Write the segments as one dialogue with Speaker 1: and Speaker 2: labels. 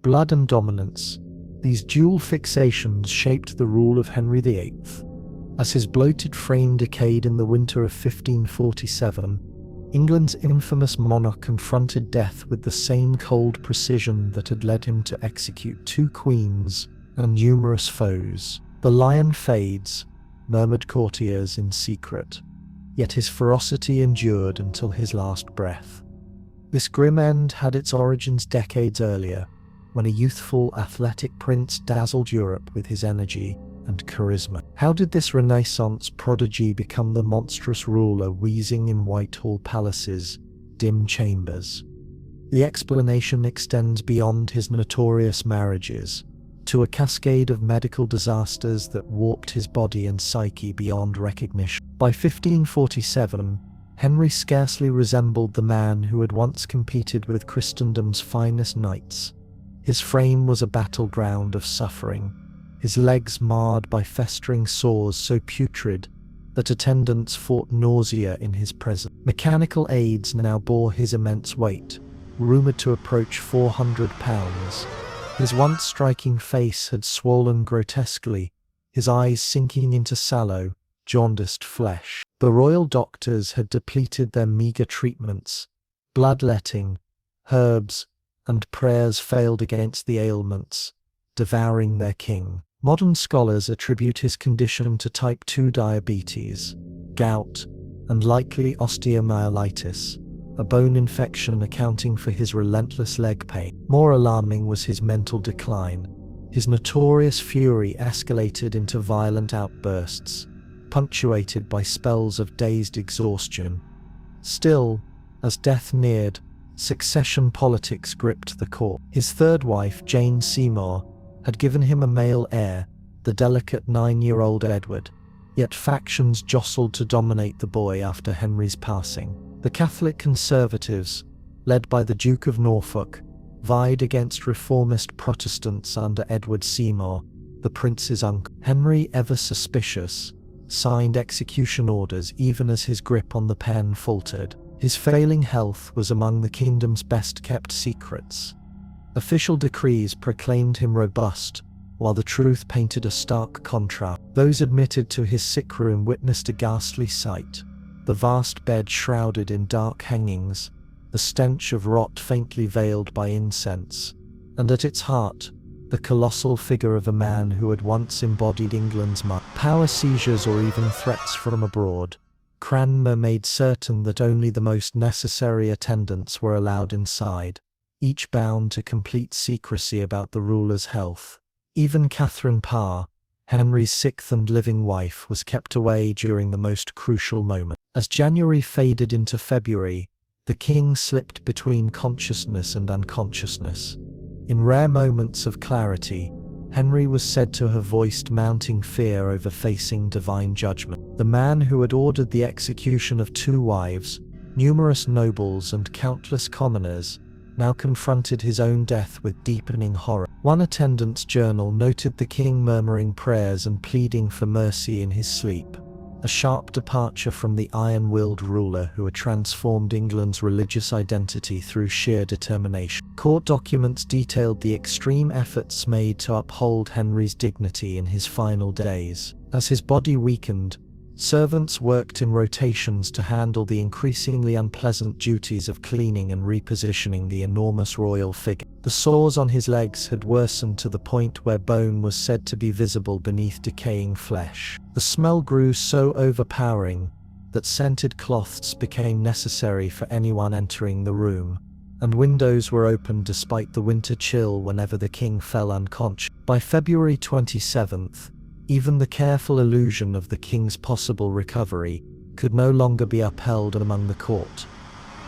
Speaker 1: Blood and dominance. These dual fixations shaped the rule of Henry VIII. As his bloated frame decayed in the winter of 1547, England's infamous monarch confronted death with the same cold precision that had led him to execute 2 queens and numerous foes. "The lion fades," murmured courtiers in secret, yet his ferocity endured until his last breath. This grim end had its origins decades earlier, when a youthful, athletic prince dazzled Europe with his energy and charisma. How did this Renaissance prodigy become the monstrous ruler wheezing in Whitehall Palace's dim chambers? The explanation extends beyond his notorious marriages, to a cascade of medical disasters that warped his body and psyche beyond recognition. By 1547, Henry scarcely resembled the man who had once competed with Christendom's finest knights. His frame was a battleground of suffering, his legs marred by festering sores so putrid that attendants fought nausea in his presence. Mechanical aids now bore his immense weight, rumoured to approach 400 pounds. His once striking face had swollen grotesquely, his eyes sinking into sallow, jaundiced flesh. The royal doctors had depleted their meagre treatments. Bloodletting, herbs, and prayers failed against the ailments, devouring their king. Modern scholars attribute his condition to type 2 diabetes, gout, and likely osteomyelitis, a bone infection accounting for his relentless leg pain. More alarming was his mental decline. His notorious fury escalated into violent outbursts, punctuated by spells of dazed exhaustion. Still, as death neared, succession politics gripped the court. His third wife, Jane Seymour, had given him a male heir, the delicate 9-year-old Edward, yet factions jostled to dominate the boy after Henry's passing. The Catholic conservatives, led by the Duke of Norfolk, vied against reformist Protestants under Edward Seymour, the prince's uncle. Henry, ever suspicious, signed execution orders even as his grip on the pen faltered. His failing health was among the kingdom's best-kept secrets. Official decrees proclaimed him robust, while the truth painted a stark contrast. Those admitted to his sick room witnessed a ghastly sight. The vast bed shrouded in dark hangings, the stench of rot faintly veiled by incense, and at its heart, the colossal figure of a man who had once embodied England's might. Power seizures or even threats from abroad, Cranmer made certain that only the most necessary attendants were allowed inside, each bound to complete secrecy about the ruler's health. Even Catherine Parr, Henry's 6th and living wife, was kept away during the most crucial moment. As January faded into February, the king slipped between consciousness and unconsciousness. In rare moments of clarity, Henry was said to have voiced mounting fear over facing divine judgment. The man who had ordered the execution of 2 wives, numerous nobles and countless commoners, now confronted his own death with deepening horror. One attendant's journal noted the king murmuring prayers and pleading for mercy in his sleep, a sharp departure from the iron-willed ruler who had transformed England's religious identity through sheer determination. Court documents detailed the extreme efforts made to uphold Henry's dignity in his final days. As his body weakened, servants worked in rotations to handle the increasingly unpleasant duties of cleaning and repositioning the enormous royal figure. The sores on his legs had worsened to the point where bone was said to be visible beneath decaying flesh. The smell grew so overpowering that scented cloths became necessary for anyone entering the room, and windows were opened despite the winter chill whenever the king fell unconscious. By February 27th, even the careful illusion of the king's possible recovery could no longer be upheld among the court.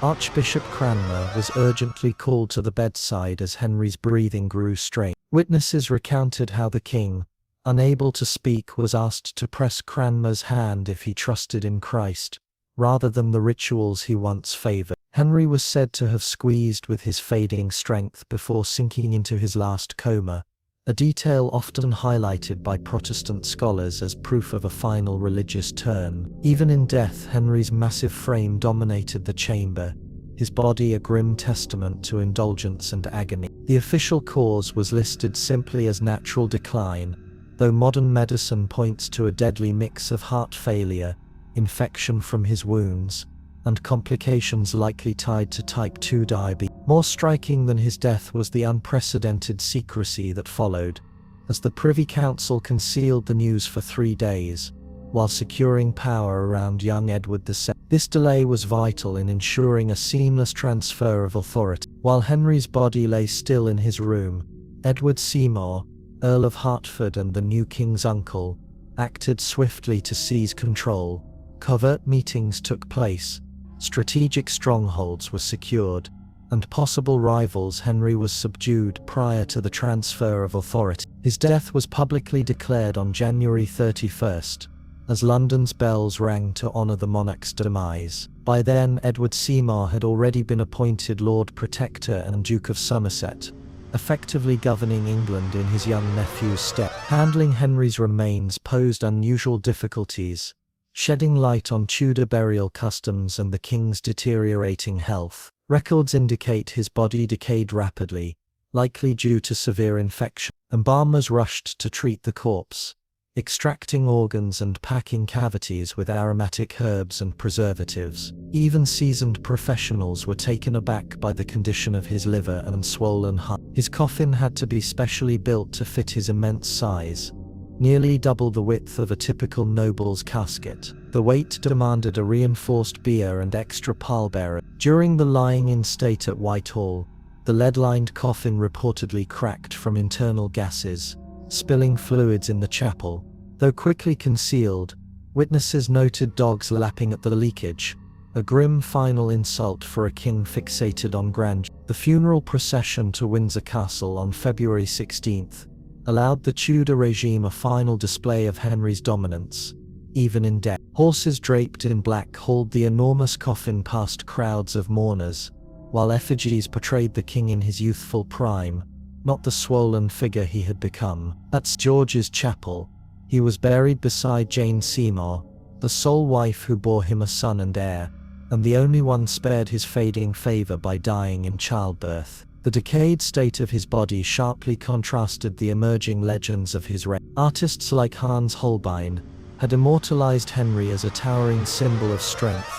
Speaker 1: Archbishop Cranmer was urgently called to the bedside as Henry's breathing grew strained. Witnesses recounted how the king, unable to speak, was asked to press Cranmer's hand if he trusted in Christ, rather than the rituals he once favoured. Henry was said to have squeezed with his fading strength before sinking into his last coma, a detail often highlighted by Protestant scholars as proof of a final religious turn. Even in death, Henry's massive frame dominated the chamber, his body a grim testament to indulgence and agony. The official cause was listed simply as natural decline, though modern medicine points to a deadly mix of heart failure, infection from his wounds, and complications likely tied to type 2 diabetes. More striking than his death was the unprecedented secrecy that followed, as the Privy Council concealed the news for 3 days, while securing power around young Edward II. This delay was vital in ensuring a seamless transfer of authority. While Henry's body lay still in his room, Edward Seymour, Earl of Hertford and the new king's uncle, acted swiftly to seize control. Covert meetings took place, strategic strongholds were secured, and possible rivals Henry was subdued prior to the transfer of authority. His death was publicly declared on January 31st, as London's bells rang to honour the monarch's demise. By then, Edward Seymour had already been appointed Lord Protector and Duke of Somerset, effectively governing England in his young nephew's stead. Handling Henry's remains posed unusual difficulties, shedding light on Tudor burial customs and the king's deteriorating health. Records indicate his body decayed rapidly, likely due to severe infection. Embalmers rushed to treat the corpse, extracting organs and packing cavities with aromatic herbs and preservatives. Even seasoned professionals were taken aback by the condition of his liver and swollen heart. His coffin had to be specially built to fit his immense size, nearly double the width of a typical noble's casket. The weight demanded a reinforced bier and extra pallbearer. During the lying-in state at Whitehall, the lead-lined coffin reportedly cracked from internal gases, spilling fluids in the chapel. Though quickly concealed, witnesses noted dogs lapping at the leakage, a grim final insult for a king fixated on grandeur. The funeral procession to Windsor Castle on February 16th allowed the Tudor regime a final display of Henry's dominance, even in death. Horses draped in black hauled the enormous coffin past crowds of mourners, while effigies portrayed the king in his youthful prime, not the swollen figure he had become. At St. George's Chapel, he was buried beside Jane Seymour, the sole wife who bore him a son and heir, and the only one spared his fading favour by dying in childbirth. The decayed state of his body sharply contrasted the emerging legends of his reign. Artists like Hans Holbein had immortalized Henry as a towering symbol of strength,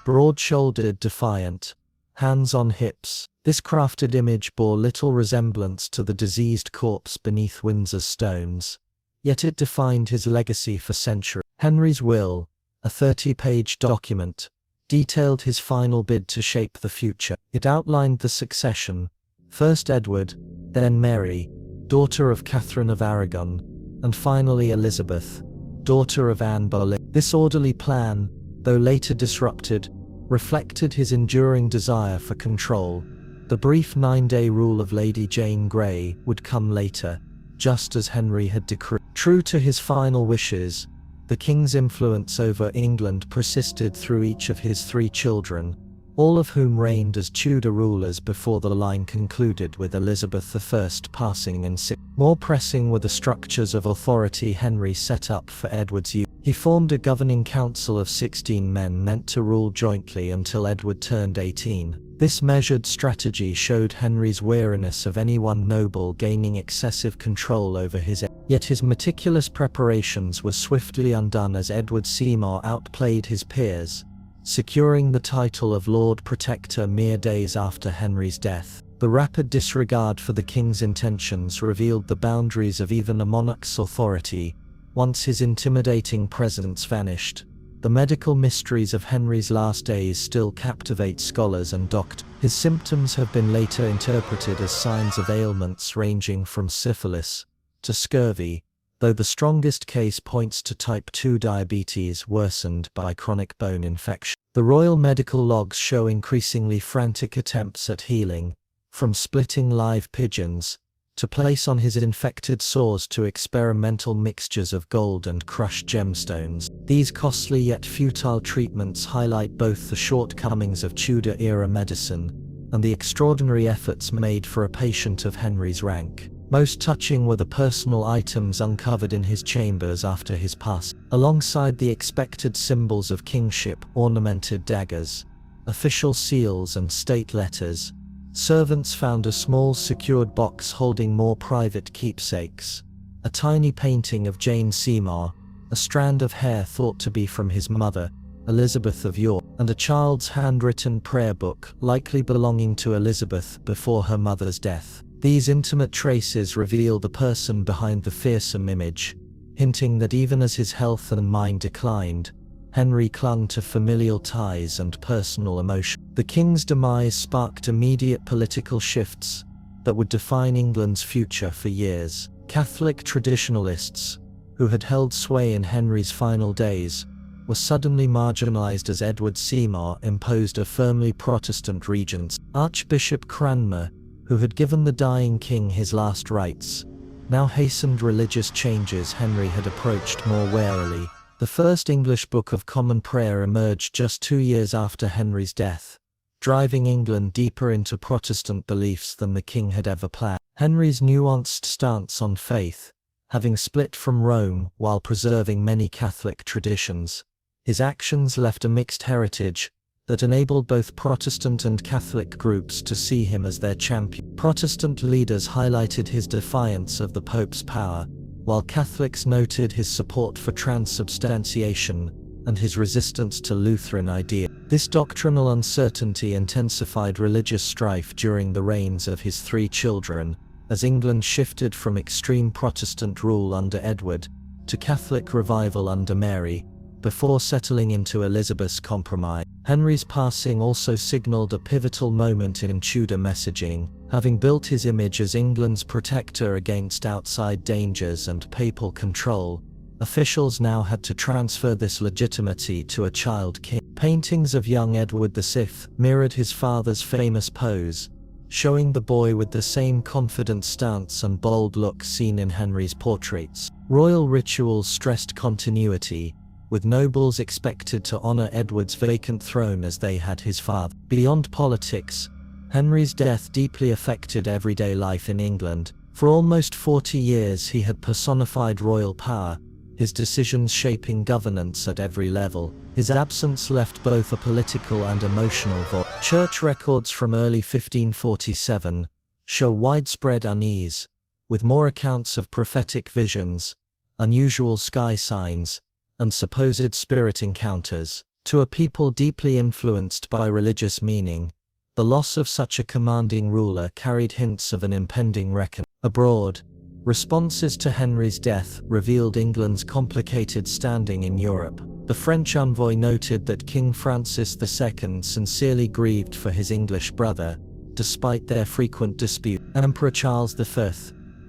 Speaker 1: broad-shouldered, defiant, hands on hips. This crafted image bore little resemblance to the diseased corpse beneath Windsor's stones, yet it defined his legacy for centuries. Henry's will, a 30-page document, detailed his final bid to shape the future. It outlined the succession: first Edward, then Mary, daughter of Catherine of Aragon, and finally Elizabeth, daughter of Anne Boleyn. This orderly plan, though later disrupted, reflected his enduring desire for control. The brief 9-day rule of Lady Jane Grey would come later, just as Henry had decreed. True to his final wishes, the king's influence over England persisted through each of his 3 children, all of whom reigned as Tudor rulers before the line concluded with Elizabeth I passing in 6. More pressing were the structures of authority Henry set up for Edward's youth. He formed a governing council of 16 men meant to rule jointly until Edward turned 18. This measured strategy showed Henry's wariness of any one noble gaining excessive control over his heir. Yet his meticulous preparations were swiftly undone as Edward Seymour outplayed his peers, securing the title of Lord Protector mere days after Henry's death. The rapid disregard for the king's intentions revealed the boundaries of even a monarch's authority. Once his intimidating presence vanished, the medical mysteries of Henry's last days still captivate scholars and doctors. His symptoms have been later interpreted as signs of ailments ranging from syphilis to scurvy, though the strongest case points to type 2 diabetes worsened by chronic bone infection. The royal medical logs show increasingly frantic attempts at healing, from splitting live pigeons to place on his infected sores to experimental mixtures of gold and crushed gemstones. These costly yet futile treatments highlight both the shortcomings of Tudor-era medicine and the extraordinary efforts made for a patient of Henry's rank. Most touching were the personal items uncovered in his chambers after his passing. Alongside the expected symbols of kingship, ornamented daggers, official seals and state letters. Servants found a small secured box holding more private keepsakes. A tiny painting of Jane Seymour, a strand of hair thought to be from his mother, Elizabeth of York, and a child's handwritten prayer book likely belonging to Elizabeth before her mother's death. These intimate traces reveal the person behind the fearsome image, hinting that even as his health and mind declined, Henry clung to familial ties and personal emotion. The king's demise sparked immediate political shifts that would define England's future for years. Catholic traditionalists, who had held sway in Henry's final days, were suddenly marginalized as Edward Seymour imposed a firmly Protestant regent. Archbishop Cranmer, who had given the dying king his last rites, now hastened religious changes Henry had approached more warily. The first English Book of Common Prayer emerged just 2 years after Henry's death, driving England deeper into Protestant beliefs than the king had ever planned. Henry's nuanced stance on faith, having split from Rome while preserving many Catholic traditions, his actions left a mixed heritage that enabled both Protestant and Catholic groups to see him as their champion. Protestant leaders highlighted his defiance of the Pope's power, while Catholics noted his support for transubstantiation and his resistance to Lutheran ideas. This doctrinal uncertainty intensified religious strife during the reigns of his 3 children, as England shifted from extreme Protestant rule under Edward to Catholic revival under Mary, before settling into Elizabeth's compromise. Henry's passing also signaled a pivotal moment in Tudor messaging. Having built his image as England's protector against outside dangers and papal control, officials now had to transfer this legitimacy to a child king. Paintings of young Edward VI mirrored his father's famous pose, showing the boy with the same confident stance and bold look seen in Henry's portraits. Royal rituals stressed continuity, with nobles expected to honor Edward's vacant throne as they had his father. Beyond politics, Henry's death deeply affected everyday life in England. For almost 40 years he had personified royal power, his decisions shaping governance at every level. His absence left both a political and emotional void. Church records from early 1547 show widespread unease, with more accounts of prophetic visions, unusual sky signs, and supposed spirit encounters. To a people deeply influenced by religious meaning, the loss of such a commanding ruler carried hints of an impending reckoning. Abroad, responses to Henry's death revealed England's complicated standing in Europe. The French envoy noted that King Francis II sincerely grieved for his English brother, despite their frequent disputes. Emperor Charles V,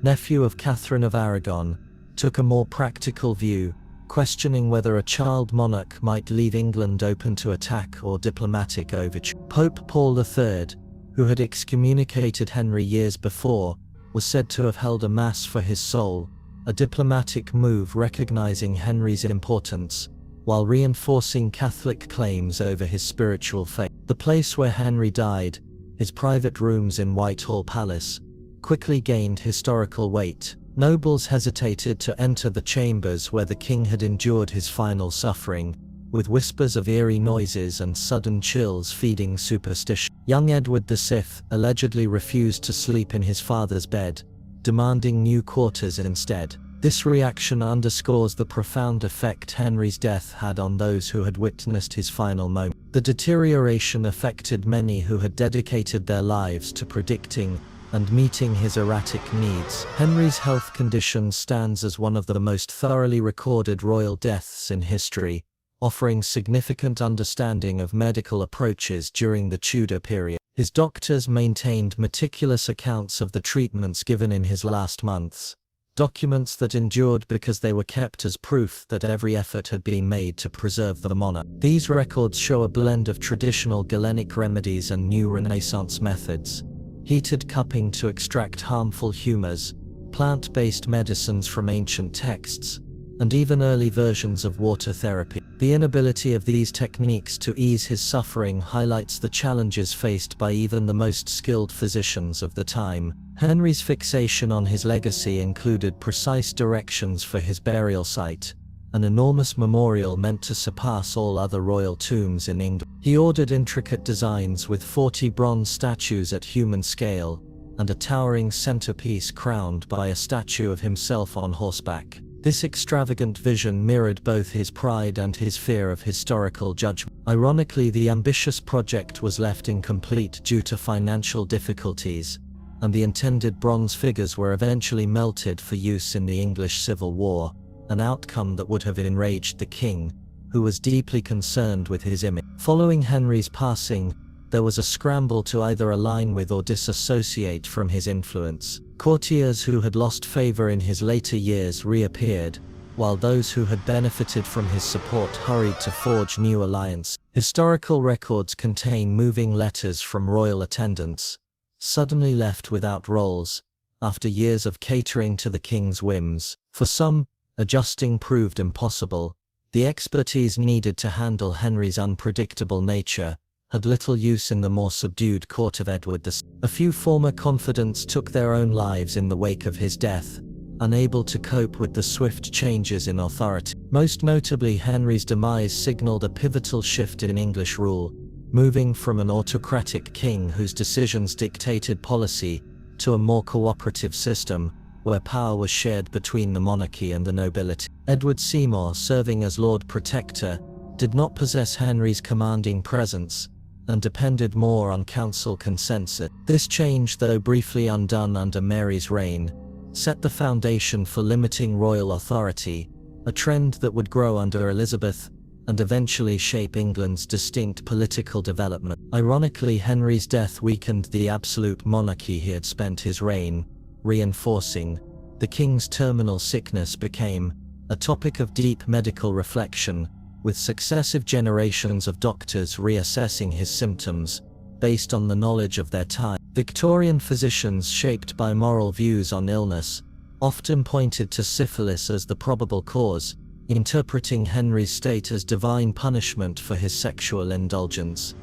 Speaker 1: nephew of Catherine of Aragon, took a more practical view, questioning whether a child monarch might leave England open to attack or diplomatic overture. Pope Paul III, who had excommunicated Henry years before, was said to have held a mass for his soul, a diplomatic move recognizing Henry's importance, while reinforcing Catholic claims over his spiritual faith. The place where Henry died, his private rooms in Whitehall Palace, quickly gained historical weight. Nobles hesitated to enter the chambers where the king had endured his final suffering, with whispers of eerie noises and sudden chills feeding superstition. Young Edward VI allegedly refused to sleep in his father's bed, demanding new quarters instead. This reaction underscores the profound effect Henry's death had on those who had witnessed his final moment. The deterioration affected many who had dedicated their lives to predicting and meeting his erratic needs. Henry's health condition stands as one of the most thoroughly recorded royal deaths in history, offering significant understanding of medical approaches during the Tudor period. His doctors maintained meticulous accounts of the treatments given in his last months, documents that endured because they were kept as proof that every effort had been made to preserve the monarch. These records show a blend of traditional Galenic remedies and new Renaissance methods: heated cupping to extract harmful humors, plant-based medicines from ancient texts, and even early versions of water therapy. The inability of these techniques to ease his suffering highlights the challenges faced by even the most skilled physicians of the time. Henry's fixation on his legacy included precise directions for his burial site, an enormous memorial meant to surpass all other royal tombs in England. He ordered intricate designs with 40 bronze statues at human scale, and a towering centerpiece crowned by a statue of himself on horseback. This extravagant vision mirrored both his pride and his fear of historical judgment. Ironically, the ambitious project was left incomplete due to financial difficulties, and the intended bronze figures were eventually melted for use in the English Civil War, an outcome that would have enraged the king, who was deeply concerned with his image. Following Henry's passing, there was a scramble to either align with or disassociate from his influence. Courtiers who had lost favor in his later years reappeared, while those who had benefited from his support hurried to forge new alliances. Historical records contain moving letters from royal attendants, suddenly left without roles, after years of catering to the king's whims. For some, adjusting proved impossible. The expertise needed to handle Henry's unpredictable nature had little use in the more subdued court of Edward II. A few former confidants took their own lives in the wake of his death, unable to cope with the swift changes in authority. Most notably, Henry's demise signaled a pivotal shift in English rule, moving from an autocratic king whose decisions dictated policy to a more cooperative system, where power was shared between the monarchy and the nobility. Edward Seymour, serving as Lord Protector, did not possess Henry's commanding presence, and depended more on council consensus. This change, though briefly undone under Mary's reign, set the foundation for limiting royal authority, a trend that would grow under Elizabeth, and eventually shape England's distinct political development. Ironically, Henry's death weakened the absolute monarchy he had spent his reign reinforcing. The king's terminal sickness became a topic of deep medical reflection, with successive generations of doctors reassessing his symptoms based on the knowledge of their time. Victorian physicians, shaped by moral views on illness, often pointed to syphilis as the probable cause, interpreting Henry's state as divine punishment for his sexual indulgence.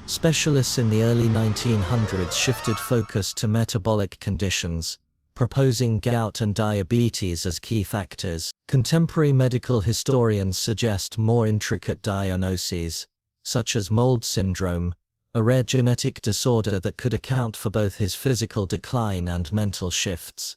Speaker 1: Specialists in the early 1900s shifted focus to metabolic conditions, proposing gout and diabetes as key factors. Contemporary medical historians suggest more intricate diagnoses, such as mold syndrome, a rare genetic disorder that could account for both his physical decline and mental shifts.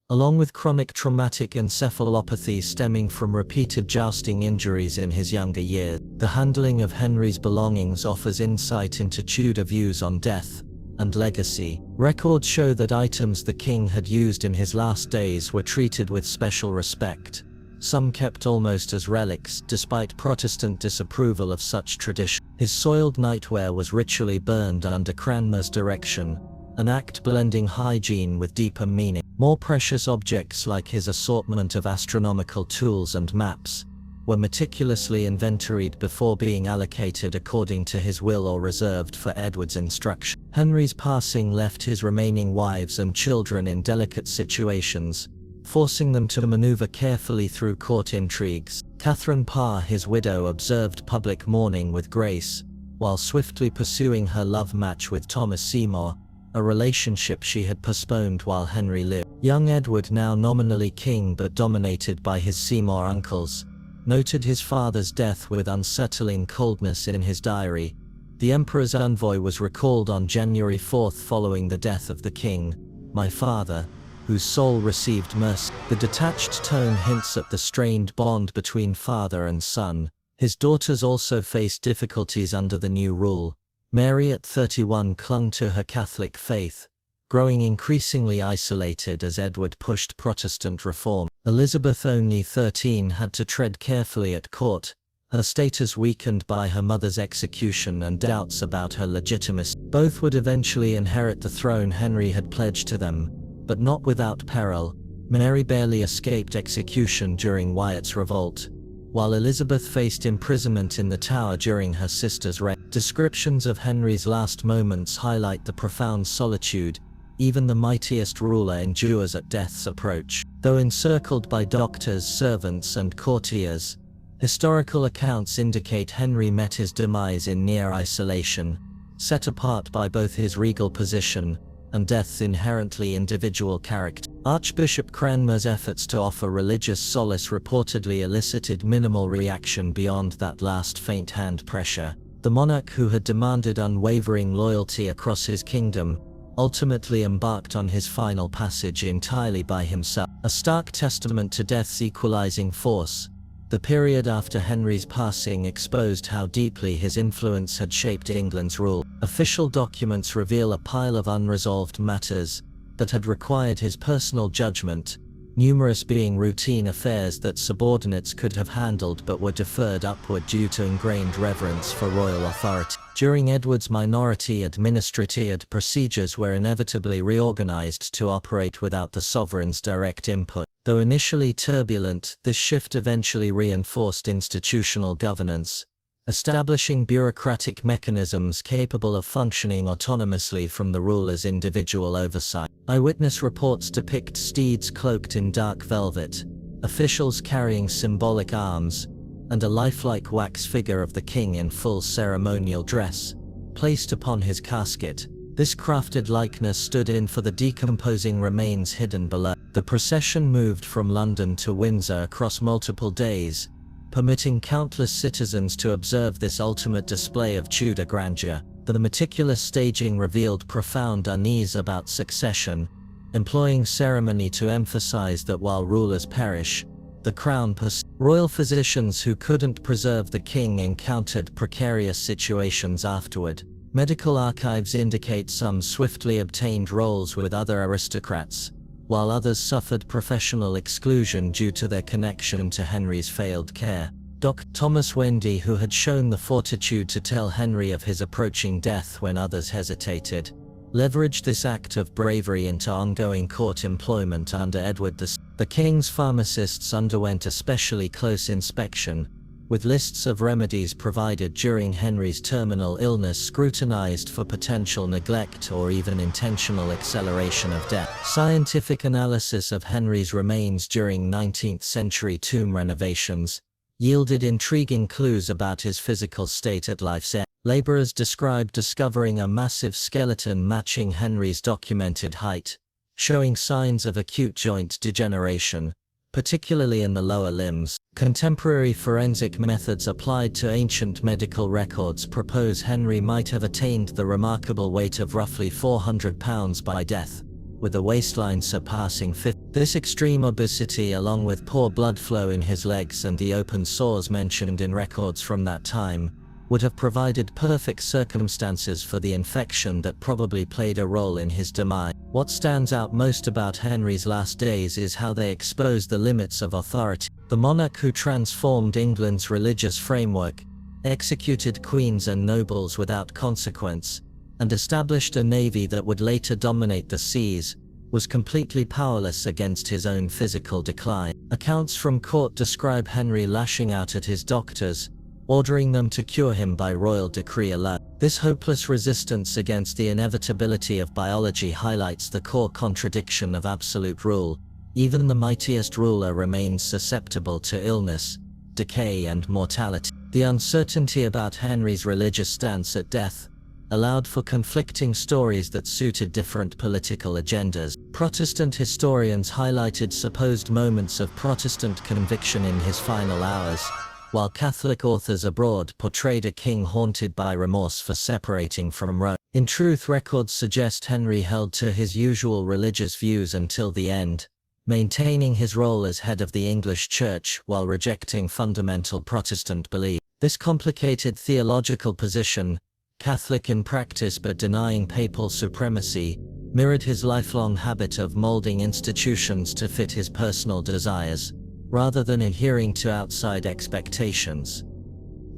Speaker 1: Along with chronic traumatic encephalopathy stemming from repeated jousting injuries in his younger years, the handling of Henry's belongings offers insight into Tudor views on death and legacy. Records show that items the king had used in his last days were treated with special respect, some kept almost as relics, despite Protestant disapproval of such tradition. His soiled nightwear was ritually burned under Cranmer's direction, an act blending hygiene with deeper meaning. More precious objects, like his assortment of astronomical tools and maps, were meticulously inventoried before being allocated according to his will or reserved for Edward's instruction. Henry's passing left his remaining wives and children in delicate situations, forcing them to maneuver carefully through court intrigues. Catherine Parr, his widow, observed public mourning with grace, while swiftly pursuing her love match with Thomas Seymour, a relationship she had postponed while Henry lived. Young Edward, now nominally king but dominated by his Seymour uncles, noted his father's death with unsettling coldness in his diary. The emperor's envoy was recalled on January 4 following the death of the king, "My father, whose soul received mercy." The detached tone hints at the strained bond between father and son. His daughters also faced difficulties under the new rule. Mary, at 31, clung to her Catholic faith, growing increasingly isolated as Edward pushed Protestant reform. Elizabeth, only 13, had to tread carefully at court, her status weakened by her mother's execution and doubts about her legitimacy. Both would eventually inherit the throne Henry had pledged to them, but not without peril. Mary barely escaped execution during Wyatt's revolt, while Elizabeth faced imprisonment in the Tower during her sister's reign. Descriptions of Henry's last moments highlight the profound solitude even the mightiest ruler endures at death's approach. Though encircled by doctors, servants, and courtiers, historical accounts indicate Henry met his demise in near isolation, set apart by both his regal position and death's inherently individual character. Archbishop Cranmer's efforts to offer religious solace reportedly elicited minimal reaction beyond that last faint hand pressure.
Speaker 2: The monarch, who had demanded unwavering loyalty across his kingdom, ultimately embarked on his final passage entirely by himself. A stark testament to death's equalizing force, the period after Henry's passing exposed how deeply his influence had shaped England's rule. Official documents reveal a pile of unresolved matters that had required his personal judgment, numerous being routine affairs that subordinates could have handled but were deferred upward due to ingrained reverence for royal authority. During Edward's minority, administrative procedures were inevitably reorganized to operate without the sovereign's direct input. Though initially turbulent, this shift eventually reinforced institutional governance, establishing bureaucratic mechanisms capable of functioning autonomously from the ruler's individual oversight. Eyewitness reports depict steeds cloaked in dark velvet, officials carrying symbolic arms, and a lifelike wax figure of the king in full ceremonial dress, placed upon his casket. This crafted likeness stood in for the decomposing remains hidden below. The procession moved from London to Windsor across multiple days, permitting countless citizens to observe this ultimate display of Tudor grandeur. The meticulous staging revealed profound unease about succession, employing ceremony to emphasize that while rulers perish, the crown persists. Royal physicians who couldn't preserve the king encountered precarious situations afterward. Medical archives indicate some swiftly obtained roles with other aristocrats, while others suffered professional exclusion due to their connection to Henry's failed care. Dr. Thomas Wendy, who had shown the fortitude to tell Henry of his approaching death when others hesitated, leveraged this act of bravery into ongoing court employment under Edward II. The king's pharmacists underwent especially close inspection, with lists of remedies provided during Henry's terminal illness scrutinized for potential neglect or even intentional acceleration of death. Scientific analysis of Henry's remains during 19th century tomb renovations yielded intriguing clues about his physical state at life's end. Laborers described discovering a massive skeleton matching Henry's documented height, showing signs of acute joint degeneration, particularly in the lower limbs. Contemporary forensic methods applied to ancient medical records propose Henry might have attained the remarkable weight of roughly 400 pounds by death, with a waistline surpassing 50. This extreme obesity, along with poor blood flow in his legs and the open sores mentioned in records from that time, would have provided perfect circumstances for the infection that probably played a role in his demise. What stands out most about Henry's last days is how they expose the limits of authority. The monarch who transformed England's religious framework, executed queens and nobles without consequence, and established a navy that would later dominate the seas, was completely powerless against his own physical decline. Accounts from court describe Henry lashing out at his doctors, ordering them to cure him by royal decree alone. This hopeless resistance against the inevitability of biology highlights the core contradiction of absolute rule. Even the mightiest ruler remains susceptible to illness, decay, and mortality. The uncertainty about Henry's religious stance at death allowed for conflicting stories that suited different political agendas. Protestant historians highlighted supposed moments of Protestant conviction in his final hours, while Catholic authors abroad portrayed a king haunted by remorse for separating from Rome. In truth, records suggest Henry held to his usual religious views until the end, maintaining his role as head of the English Church while rejecting fundamental Protestant belief. This complicated theological position, Catholic in practice but denying papal supremacy, mirrored his lifelong habit of molding institutions to fit his personal desires, rather than adhering to outside expectations.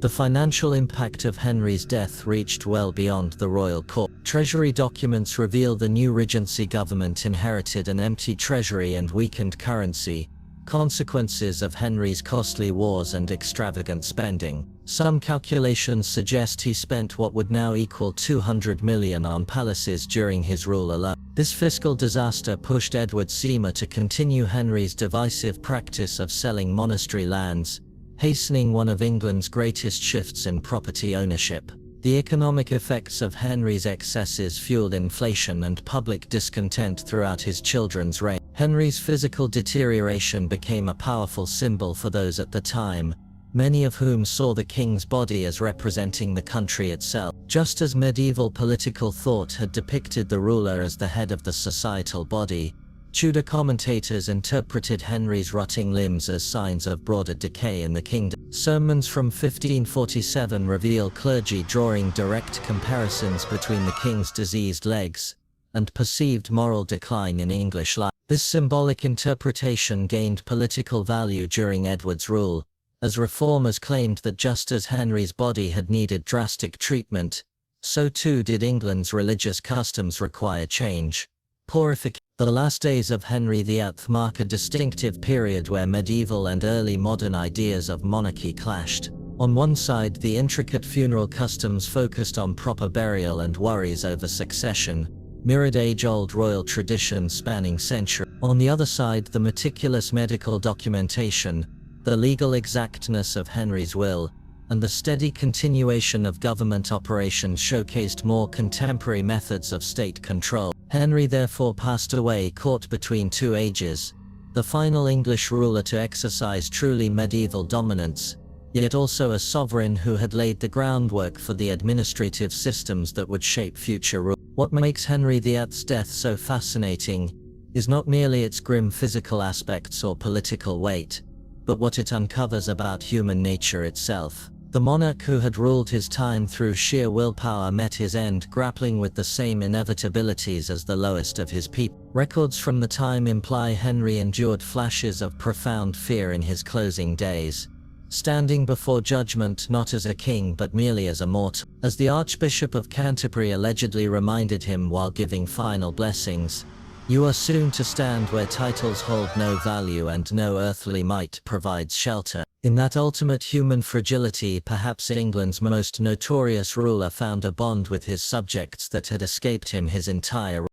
Speaker 2: The financial impact of Henry's death reached well beyond the royal court. Treasury documents reveal the new Regency government inherited an empty treasury and weakened currency, consequences of Henry's costly wars and extravagant spending. Some calculations suggest he spent what would now equal 200 million on palaces during his rule alone. This fiscal disaster pushed Edward Seymour to continue Henry's divisive practice of selling monastery lands, hastening one of England's greatest shifts in property ownership. The economic effects of Henry's excesses fueled inflation and public discontent throughout his children's reign. Henry's physical deterioration became a powerful symbol for those at the time, many of whom saw the king's body as representing the country itself. Just as medieval political thought had depicted the ruler as the head of the societal body, Tudor commentators interpreted Henry's rotting limbs as signs of broader decay in the kingdom. Sermons from 1547 reveal clergy drawing direct comparisons between the king's diseased legs and perceived moral decline in English life. This symbolic interpretation gained political value during Edward's rule, as reformers claimed that just as Henry's body had needed drastic treatment, so too did England's religious customs require change. Purification. The last days of Henry VIII mark a distinctive period where medieval and early modern ideas of monarchy clashed. On one side, the intricate funeral customs focused on proper burial and worries over succession, mirrored age-old royal traditions spanning centuries. On the other side, the meticulous medical documentation, the legal exactness of Henry's will, and the steady continuation of government operations showcased more contemporary methods of state control. Henry therefore passed away caught between two ages, the final English ruler to exercise truly medieval dominance, yet also a sovereign who had laid the groundwork for the administrative systems that would shape future rule. What makes Henry VIII's death so fascinating is not merely its grim physical aspects or political weight, but what it uncovers about human nature itself. The monarch who had ruled his time through sheer willpower met his end grappling with the same inevitabilities as the lowest of his people. Records from the time imply Henry endured flashes of profound fear in his closing days, standing before judgment not as a king but merely as a mortal. As the Archbishop of Canterbury allegedly reminded him while giving final blessings, "You are soon to stand where titles hold no value and no earthly might provides shelter." In that ultimate human fragility, perhaps England's most notorious ruler found a bond with his subjects that had escaped him his entire